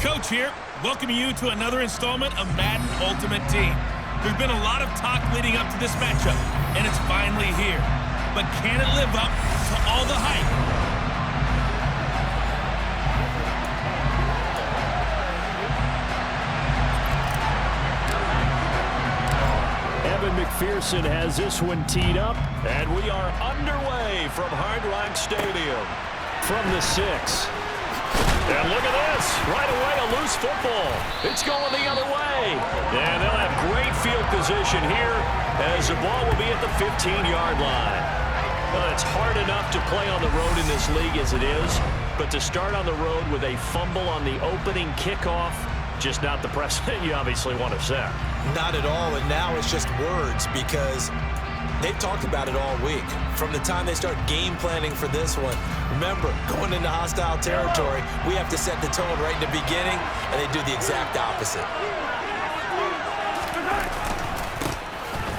Coach here, welcoming you to another installment of Madden Ultimate Team. There's been a lot of talk leading up to this matchup, and it's finally here. But can it live up to all the hype? Evan McPherson has this one teed up, and we are underway from Hard Rock Stadium. From the 6. And look at this. Right away, a loose football. It's going the other way. And they'll have great field position here as the ball will be at the 15-yard line. Well, it's hard enough to play on the road in this league as it is, but to start on the road with a fumble on the opening kickoff, just not the precedent you obviously want to set. Not at all, and now it's just words because they've talked about it all week. From the time they start game planning for this one, remember, going into hostile territory, we have to set the tone right in the beginning, and they do the exact opposite.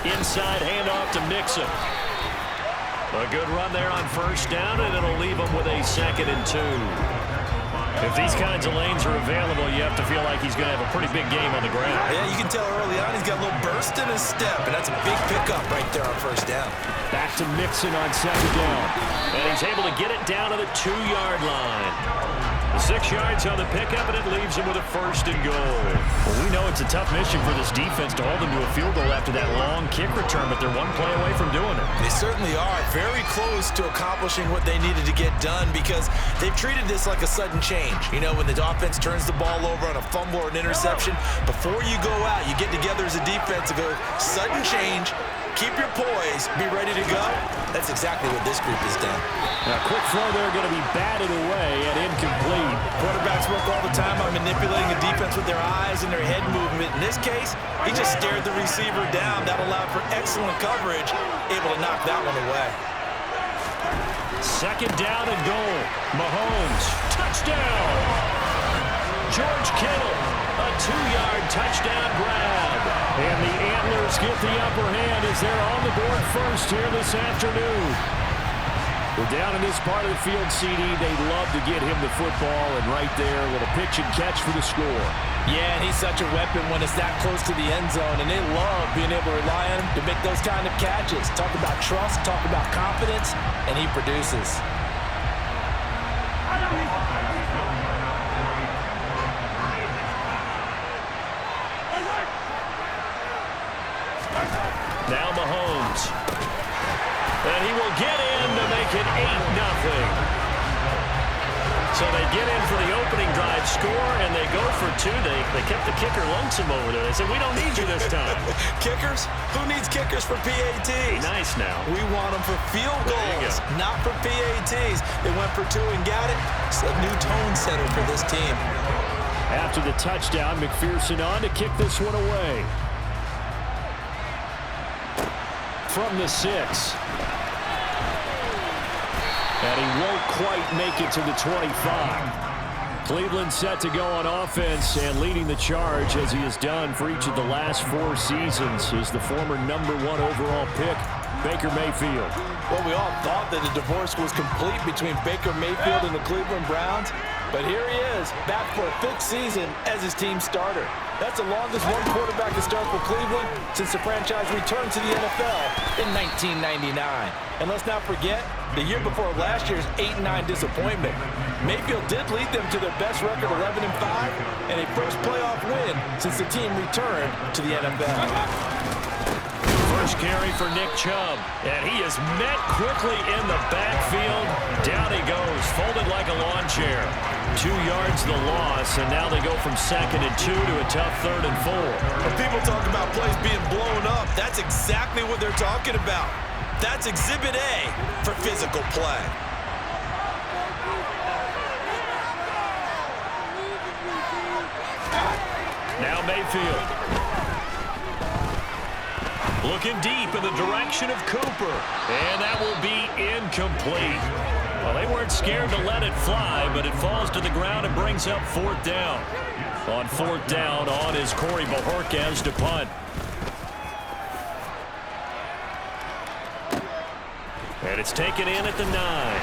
Inside handoff to Mixon. A good run there on first down, and it'll leave them with a 2nd and 2. If these kinds of lanes are available, you have to feel like he's going to have a pretty big game on the ground. Yeah, you can tell early on he's got a little burst in his step, and that's a big pickup right there on first down. Back to Mixon on 2nd down. And he's able to get it down to the 2-yard line. The 6 yards on the pickup, and it leaves him with a 1st and goal. Well, we know it's a tough mission for this defense to hold them to a field goal after that long kick return, but they're one play away from doing it. They certainly are very close to accomplishing what they needed to get done because they've treated this like a sudden change. You know, when the offense turns the ball over on a fumble or an interception, before you go out, you get together as a defense and go, sudden change, keep your poise, be ready to go. That's exactly what this group has done. Now, quick throw there going to be batted away and incomplete. Quarterbacks work all the time on manipulating the defense with their eyes and their head movement. In this case, he just stared the receiver down. That allowed for excellent coverage, able to knock that one away. 2nd down and goal. Mahomes, touchdown. George Kittle, a 2-yard touchdown grab. And the Antlers get the upper hand as they're on the board first here this afternoon. We're down in this part of the field, CD. They'd love to get him the football, and right there, a little pitch and catch for the score. Yeah, and he's such a weapon when it's that close to the end zone, and they love being able to rely on him to make those kind of catches. Talk about trust, talk about confidence, and he produces. Now Mahomes. And he will get in to make it 8-0. So they get in for the opening drive score, and they go for 2. They kept the kicker lonesome over there. They said, we don't need you this time. Kickers? Who needs kickers for PATs? Nice now. We want them for field goals, not for PATs. They went for 2 and got it. It's a new tone setter for this team. After the touchdown, McPherson on to kick this one away. From the 6. And he won't quite make it to the 25. Cleveland set to go on offense and leading the charge as he has done for each of the last 4 seasons is the former #1 overall pick, Baker Mayfield. Well, we all thought that the divorce was complete between Baker Mayfield and the Cleveland Browns, but here he is, back for a 5th season as his team starter. That's the longest one quarterback to start for Cleveland since the franchise returned to the NFL in 1999. And let's not forget, the year before last year's 8-9 disappointment. Mayfield did lead them to their best record, 11-5, and a first playoff win since the team returned to the NFL. First carry for Nick Chubb, and he is met quickly in the backfield. Down he goes, folded like a lawn chair. 2 yards the loss, and now they go from 2nd and 2 to a tough 3rd and 4. When people talk about plays being blown up, that's exactly what they're talking about. That's Exhibit A for physical play. Now Mayfield. Looking deep in the direction of Cooper. And that will be incomplete. Well, they weren't scared to let it fly, but it falls to the ground and brings up 4th down. On 4th down, on is Corey Bojorquez to punt. And it's taken in at the 9.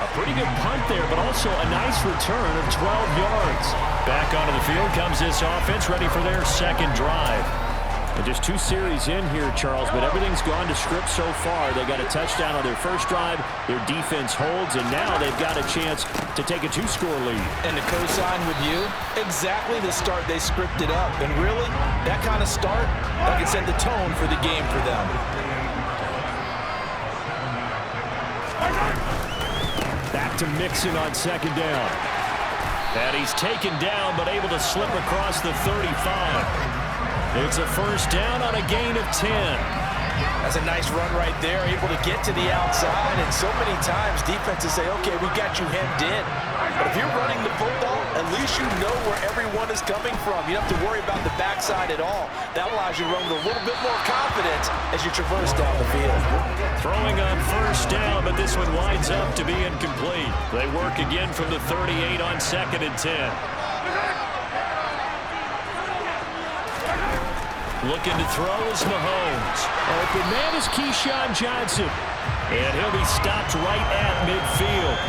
A pretty good punt there, but also a nice return of 12 yards. Back onto the field comes this offense, ready for their second drive. And just 2 series in here, Charles, but everything's gone to script so far. They got a touchdown on their first drive. Their defense holds, and now they've got a chance to take a 2-score lead. And to co-sign with you, exactly the start they scripted up. And really, that kind of start, that can set the tone for the game for them. Back to Mixon on second down. And he's taken down, but able to slip across the 35. It's a first down on a gain of 10. That's a nice run right there, able to get to the outside. And so many times defenses say, okay, we got you hemmed in. But if you're running the football, at least you know where everyone is coming from. You don't have to worry about the backside at all. That allows you to run with a little bit more confidence as you traverse down the field. Throwing on first down, but this one winds up to be incomplete. They work again from the 38 on 2nd and 10. Looking to throw is Mahomes. Open man is Keyshawn Johnson. And he'll be stopped right at midfield.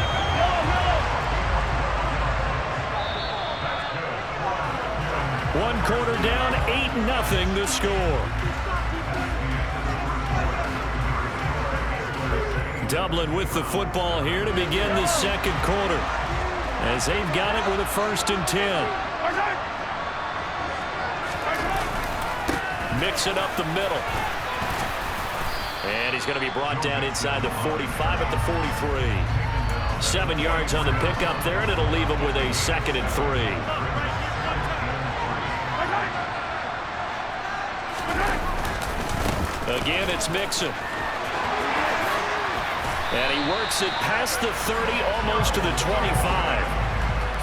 One quarter down, 8-0 the score. Dublin with the football here to begin the second quarter, as they've got it with a 1st and 10. Mix it up the middle. And he's going to be brought down inside the 45 at the 43. 7 yards on the pickup there, and it'll leave him with a 2nd and 3. Again, it's Mixon. And he works it past the 30, almost to the 25.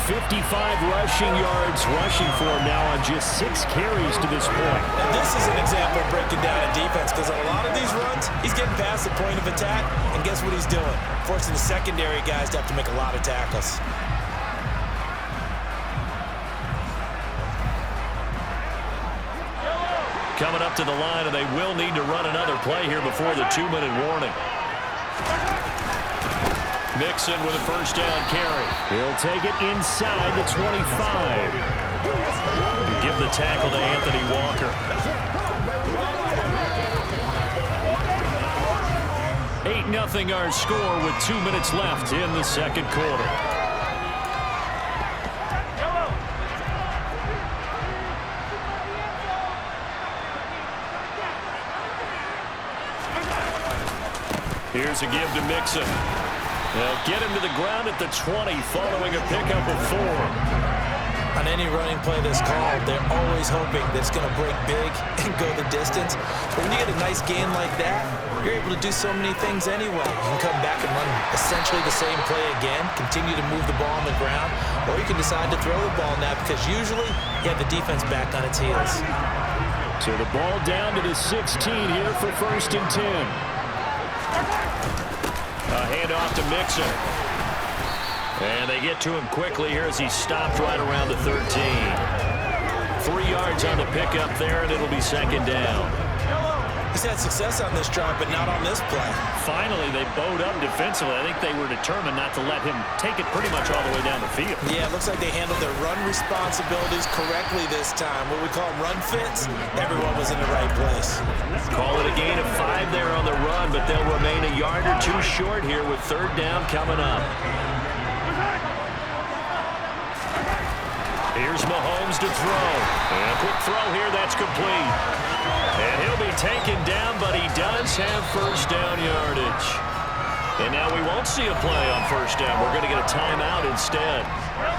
55 rushing yards rushing for him now on just 6 carries to this point. And this is an example of breaking down a defense, because on a lot of these runs, he's getting past the point of attack, and guess what he's doing? Forcing the secondary guys to have to make a lot of tackles. Coming up to the line, and they will need to run another play here before the 2-minute warning. Mixon with a first down carry. He'll take it inside the 25. Give the tackle to Anthony Walker. 8-0 our score with 2 minutes left in the second quarter. Here's a give to Mixon. They'll get him to the ground at the 20 following a pickup of 4. On any running play that's called, they're always hoping that it's going to break big and go the distance. But when you get a nice gain like that, you're able to do so many things anyway. You can come back and run essentially the same play again, continue to move the ball on the ground, or you can decide to throw the ball now, because usually you have the defense back on its heels. So the ball down to the 16 here for 1st and 10. A handoff to Mixon. And they get to him quickly here as he's stopped right around the 13. 3 yards on the pickup there, and it'll be 2nd down. He's had success on this drive, but not on this play. Finally, they bowed up defensively. I think they were determined not to let him take it pretty much all the way down the field. Yeah, it looks like they handled their run responsibilities correctly this time. What we call run fits, everyone was in the right place. Call it a gain of 5 there on the run, but they'll remain a yard or 2 short here with 3rd down coming up. Here's Mahomes to throw. And a quick throw here, that's complete. And he'll be taken down, but he does have first down yardage. And now we won't see a play on first down. We're going to get a timeout instead,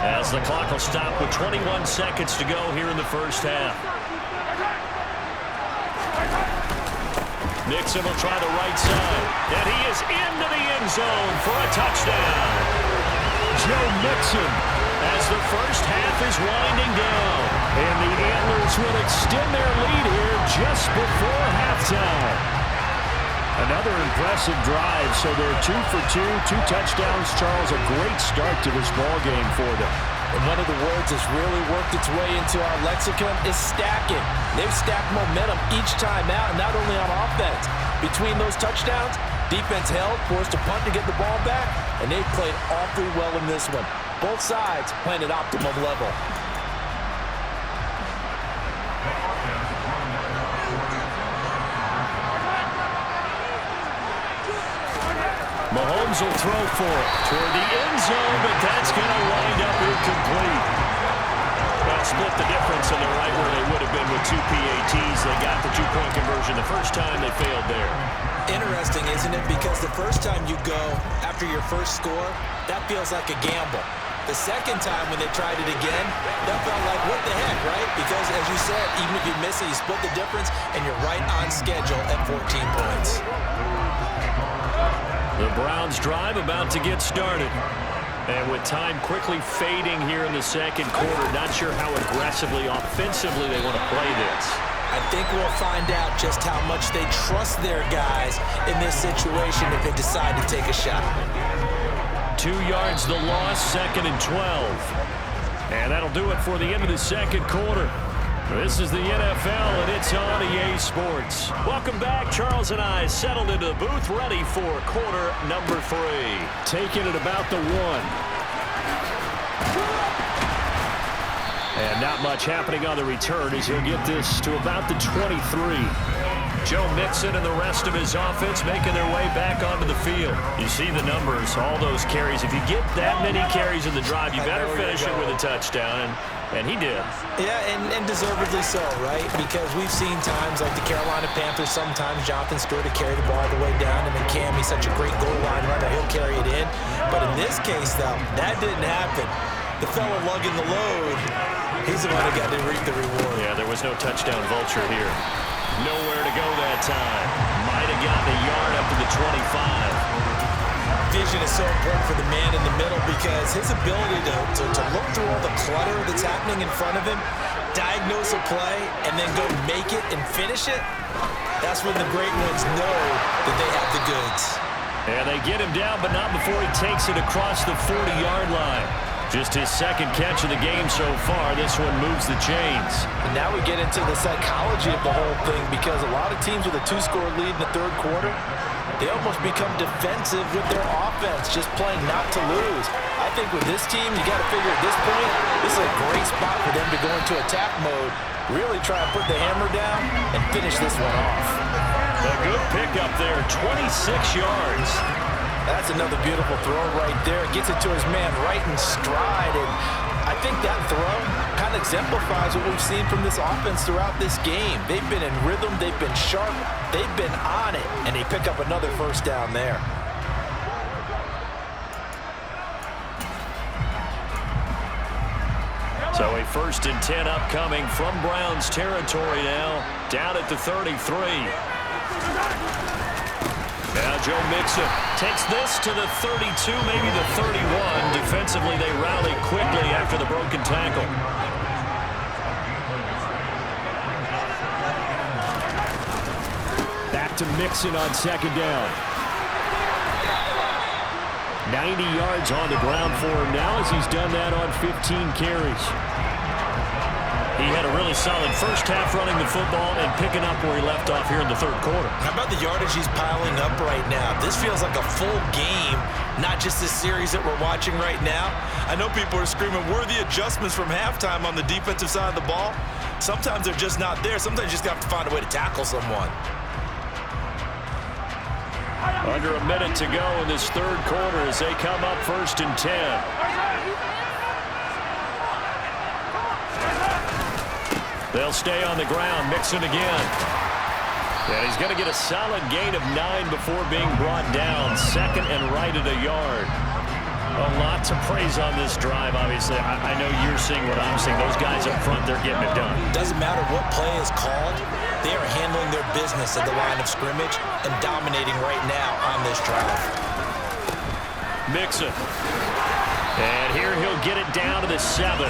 as the clock will stop with 21 seconds to go here in the first half. Mixon will try the right side, and he is into the end zone for a touchdown. Joe Mixon, as the first half is winding down, and the Antlers will extend their lead here just before halftime. Another impressive drive, so they're 2 for 2, 2 touchdowns. Charles, a great start to this ball game for them. And one of the words that's really worked its way into our lexicon is stacking. They've stacked momentum each time out, and not only on offense. Between those touchdowns, defense held, forced a punt to get the ball back, and they've played awfully well in this one. Both sides playing at optimum level. Mahomes will throw for it toward the end zone, but that's going to wind up incomplete. Well, split the difference, and they're right where they would have been with 2 PATs. They got the 2-point conversion the first time. They failed there. Interesting, isn't it? Because the first time you go after your first score, that feels like a gamble. The second time when they tried it again, that felt like, what the heck, right? Because, as you said, even if you miss it, you split the difference, and you're right on schedule at 14 points. The Browns drive about to get started. And with time quickly fading here in the second quarter, not sure how aggressively, offensively they want to play this. I think we'll find out just how much they trust their guys in this situation if they decide to take a shot. 2 yards the loss, 2nd and 12. And that'll do it for the end of the second quarter. This is the NFL, and it's on EA Sports. Welcome back. Charles and I settled into the booth, ready for quarter number 3. Taking it about the 1. And not much happening on the return as he'll get this to about the 23. Joe Mixon and the rest of his offense making their way back onto the field. You see the numbers, all those carries. If you get that many carries in the drive, you better finish it with a touchdown, and he did. Yeah, and deservedly so, right? Because we've seen times like the Carolina Panthers, sometimes Jonathan Stewart to carry the ball all the way down, and then Cam, he's such a great goal line runner, he'll carry it in. But in this case, though, that didn't happen. The fellow lugging the load, he's the one who got to reap the reward. Yeah, there was no touchdown vulture here. Nowhere to go that time. Might have gotten a yard up to the 25. Vision is so important for the man in the middle because his ability to look through all the clutter that's happening in front of him, diagnose a play, and then go make it and finish it, that's when the great ones know that they have the goods. And they get him down, but not before he takes it across the 40-yard line. Just his second catch of the game so far. This one moves the chains. And now we get into the psychology of the whole thing because a lot of teams with a 2-score lead in the third quarter, they almost become defensive with their offense, just playing not to lose. I think with this team, you got to figure at this point, this is a great spot for them to go into attack mode, really try and put the hammer down and finish this one off. A good pickup there, 26 yards. That's another beautiful throw right there. Gets it to his man right in stride. And I think that throw kind of exemplifies what we've seen from this offense throughout this game. They've been in rhythm. They've been sharp. They've been on it. And they pick up another first down there. So a 1st and 10 upcoming from Browns territory now. Down at the 33. Now Joe Mixon takes this to the 32, maybe the 31. Defensively, they rally quickly after the broken tackle. Back to Mixon on 2nd down. 90 yards on the ground for him now as he's done that on 15 carries. He had a really solid first half running the football and picking up where he left off here in the third quarter. How about the yardage he's piling up right now? This feels like a full game, not just this series that we're watching right now. I know people are screaming, worthy adjustments from halftime on the defensive side of the ball. Sometimes they're just not there. Sometimes you just have to find a way to tackle someone. Under a minute to go in this third quarter as they come up 1st and 10. They'll stay on the ground. Mixon again. And he's going to get a solid gain of 9 before being brought down. 2nd and right at a yard. A lot to praise on this drive, obviously. I know you're seeing what I'm seeing. Those guys up front, they're getting it done. Doesn't matter what play is called. They are handling their business at the line of scrimmage and dominating right now on this drive. Mixon. And here he'll get it down to the 7.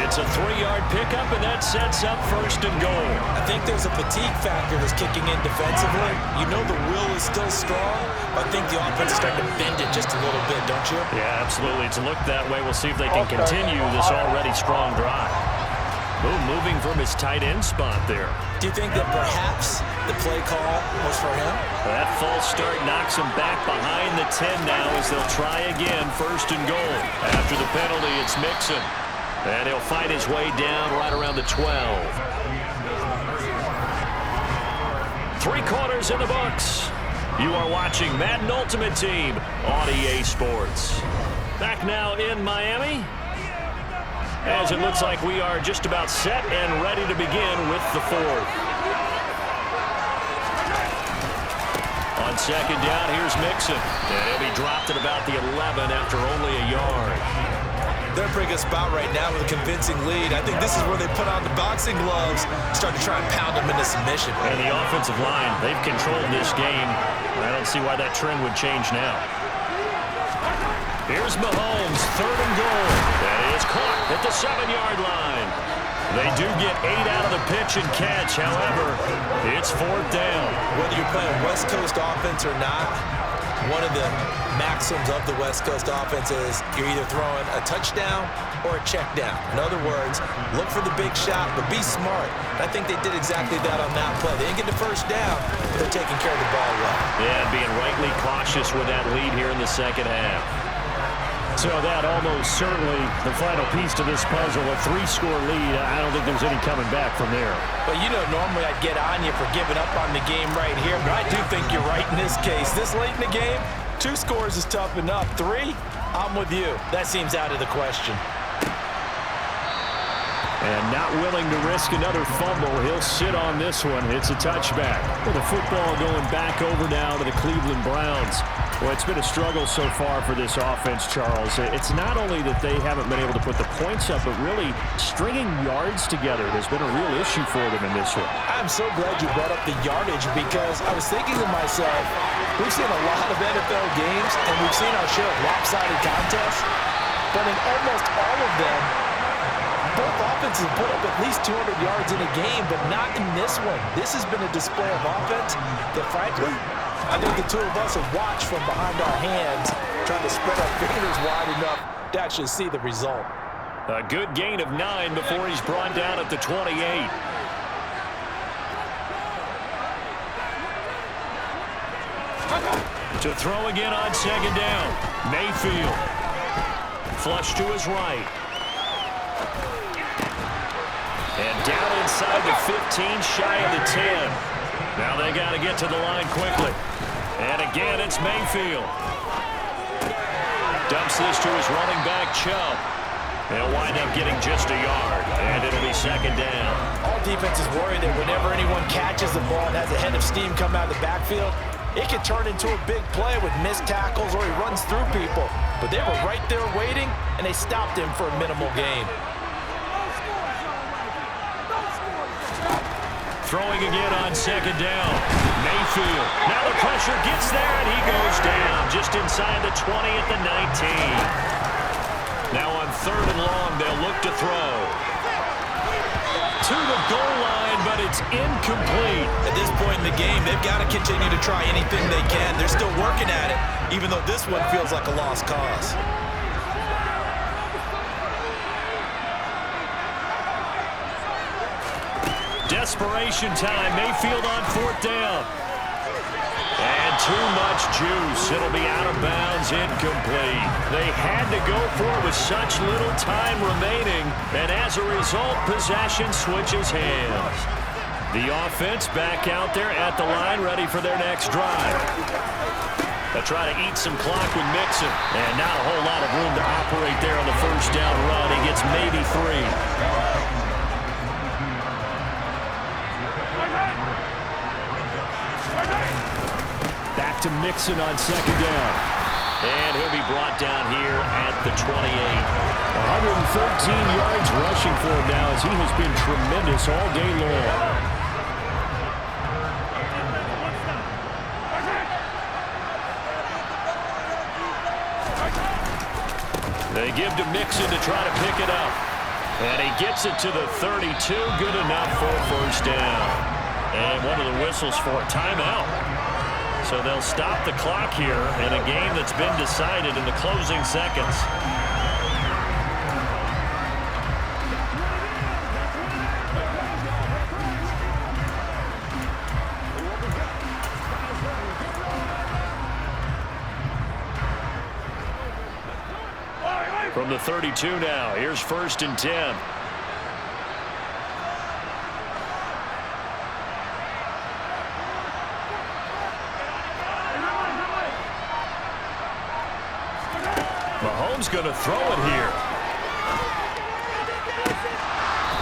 It's a 3-yard pickup, and that sets up 1st and goal. I think there's a fatigue factor that's kicking in defensively. You know the will is still strong, but I think the offense is starting to bend it just a little bit, don't you? Yeah, absolutely. It's looked that way. We'll see if they can continue this already strong drive. Moving from his tight end spot there. Do you think that perhaps the play call was for him? That false start knocks him back behind the 10 now as they'll try again, 1st and goal. After the penalty, it's Mixon. And he'll fight his way down right around the 12. 3 quarters in the books. You are watching Madden Ultimate Team on EA Sports. Back now in Miami, as it looks like we are just about set and ready to begin with the 4th. On 2nd down, here's Mixon. And he'll be dropped at about the 11 after only a yard. They're in a pretty good spot right now with a convincing lead. I think this is where they put on the boxing gloves, start to try and pound them into submission. And the offensive line, they've controlled this game. I don't see why that trend would change now. Here's Mahomes, 3rd and goal. That is caught at the 7-yard line. They do get 8 out of the pitch and catch. However, it's 4th down. Whether you're playing West Coast offense or not, one of the maxims of the West Coast offense is you're either throwing a touchdown or a check down. In other words, look for the big shot, but be smart. And I think they did exactly that on that play. They didn't get the 1st down, but they're taking care of the ball well. Yeah, being rightly cautious with that lead here in the 2nd half. So that almost certainly the final piece to this puzzle, a 3-score lead. I don't think there's any coming back from there. But, you know, normally I'd get on you for giving up on the game right here, but I do think you're right in this case. This late in the game, 2 scores is tough enough. 3, I'm with you. That seems out of the question. And not willing to risk another fumble, he'll sit on this one. It's a touchback. Well, the football going back over now to the Cleveland Browns. Well, it's been a struggle so far for this offense, Charles. It's not only that they haven't been able to put the points up, but really stringing yards together has been a real issue for them in this one. I'm so glad you brought up the yardage because I was thinking to myself, we've seen a lot of NFL games and we've seen our share of lopsided contests, but in almost all of them, both offenses put up at least 200 yards in a game, but not in this one. This has been a display of offense that, frankly, I think the 2 of us have watched from behind our hands, trying to spread our fingers wide enough to actually see the result. A good gain of 9 before he's brought down at the 28. To throw again on 2nd down. Mayfield. Flush to his right. And down inside the 15, shy of the 10. Now they got to get to the line quickly. And again, it's Mayfield. Dumps this to his running back, Chubb. They'll wind up getting just a yard, and it'll be 2nd down. All defenses worry that whenever anyone catches the ball and has a head of steam come out of the backfield, it can turn into a big play with missed tackles or he runs through people. But they were right there waiting, and they stopped him for a minimal gain. Throwing again on 2nd down. Mayfield. Now the pressure gets there, and he goes down just inside the 20 at the 19. Now on 3rd and long, they'll look to throw. To the goal line, but it's incomplete. At this point in the game, they've got to continue to try anything they can. They're still working at it, even though this one feels like a lost cause. Desperation time. Mayfield on 4th down. And too much juice. It'll be out of bounds, incomplete. They had to go for it with such little time remaining, and as a result, possession switches hands. The offense back out there at the line, ready for their next drive. They'll try to eat some clock with Mixon, and not a whole lot of room to operate there on the 1st down run. He gets maybe 3. To Mixon on 2nd down. And he'll be brought down here at the 28. 113 yards rushing for him now as he has been tremendous all day long. They give to Mixon to try to pick it up. And he gets it to the 32. Good enough for a first down. And one of the whistles for a timeout. So they'll stop the clock here in a game that's been decided in the closing seconds. From the 32 now, here's 1st and 10. Mahomes going to throw it here.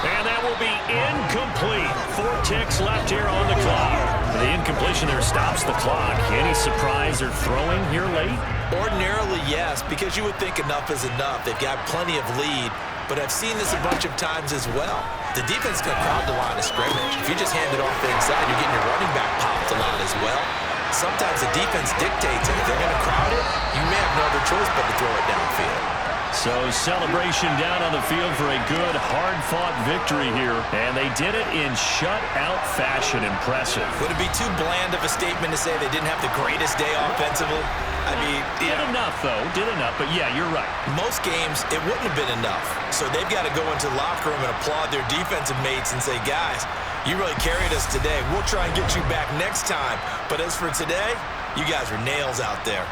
And that will be incomplete. 4 ticks left here on the clock. The incompletion there stops the clock. Any surprise or throwing here late? Ordinarily, yes, because you would think enough is enough. They've got plenty of lead, but I've seen this a bunch of times as well. The defense can crowd the line of scrimmage. If you just hand it off the inside, you're getting your running back popped a lot as well. Sometimes the defense dictates it. If they're going to crowd it, you may have no other choice but to throw it downfield. So celebration down on the field for a good, hard-fought victory here. And they did it in shutout fashion. Impressive. Would it be too bland of a statement to say they didn't have the greatest day offensively? I mean, did enough, though. Did enough. But, yeah, you're right. Most games, it wouldn't have been enough. So they've got to go into the locker room and applaud their defensive mates and say, guys, you really carried us today. We'll try and get you back next time. But as for today, you guys were nails out there.